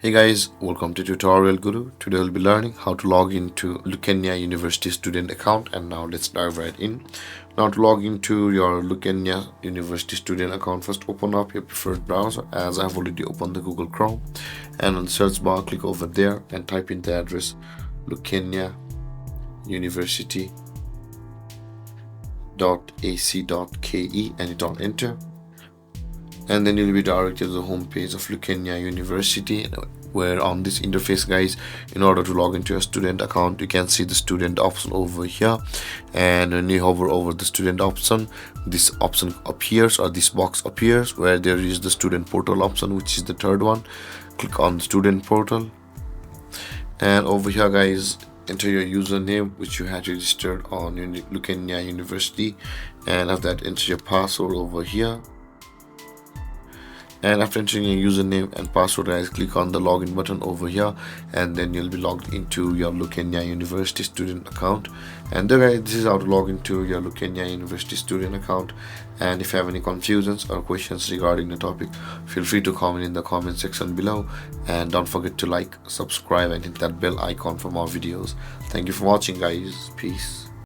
Hey guys, welcome to Tutorial Guru. Today we'll be learning how to log into Lukenya University Student Account, and now let's dive right in. Now to log into your Lukenya University Student Account, first open up your preferred browser. As I've already opened the Google Chrome, and on the search bar click over there and type in the address Lukenya University.ac.ke and hit on enter. And then you'll be directed to the home page of Lukenya University, where on this interface guys, in order to log into your student account, you can see the student option over here, and when you hover over the student option, this option appears, or this box appears, where there is the student portal option, which is the third one. Click on the student portal, and over here guys, enter your username which you had registered on Lukenya University, and after that enter your password over here. And after entering your username and password guys, click on the login button over here, and then you'll be logged into your Lukenya University student account. And there guys, this is how to log into your Lukenya University student account. And if you have any confusions or questions regarding the topic, feel free to comment in the comment section below, and don't forget to like, subscribe and hit that bell icon for more videos. Thank you for watching guys. Peace.